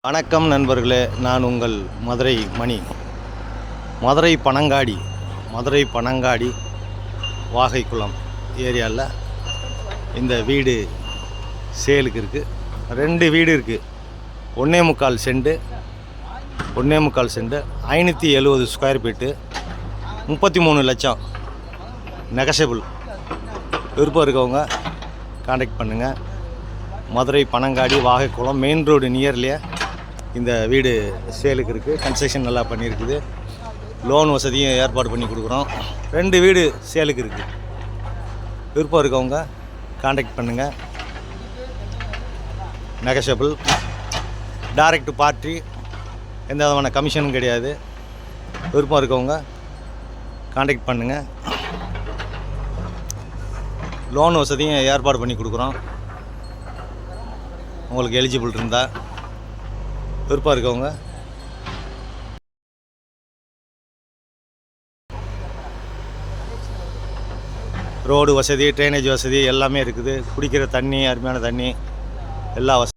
வணக்கம் நண்பர்களே, நான் உங்கள் மதுரை மணி. மதுரை பனங்காடி வாகைக்குளம் ஏரியாவில் இந்த வீடு சேலுக்கு இருக்குது. 2 வீடு இருக்குது. 1.25 சென்ட் 570 ஸ்கொயர் ஃபீட்டு, 33 லட்சம். நெகஷபிள். விருப்பம் இருக்கவங்க கான்டாக்ட் பண்ணுங்கள். மதுரை பனங்காடி வாகைக்குளம் மெயின் ரோடு நியர்லேயே இந்த வீடு சேலுக்கு இருக்குது. கன்ஸ்ட்ரக்ஷன் நல்லா பண்ணியிருக்குது. லோன் வசதியும் ஏற்பாடு பண்ணி கொடுக்குறோம். 2 வீடு சேலுக்கு இருக்குது. விருப்பம் இருக்கவங்க கான்டாக்ட் பண்ணுங்கள். நெகஷபிள். டைரக்ட் பார்ட்டி, எந்த விதமான கமிஷனும் கிடையாது. விருப்பம் இருக்கவங்க கான்டாக்ட் பண்ணுங்கள். லோன் வசதியும் ஏற்பாடு பண்ணி கொடுக்குறோம். உங்களுக்கு எலிஜிபிள் இருந்தால் விருப்பம் இருக்கவங்க ரோடு வசதி, ட்ரைனேஜ் வசதி எல்லாமே இருக்குது. குடிக்கிற தண்ணி, அருமையான தண்ணி, எல்லா வசதி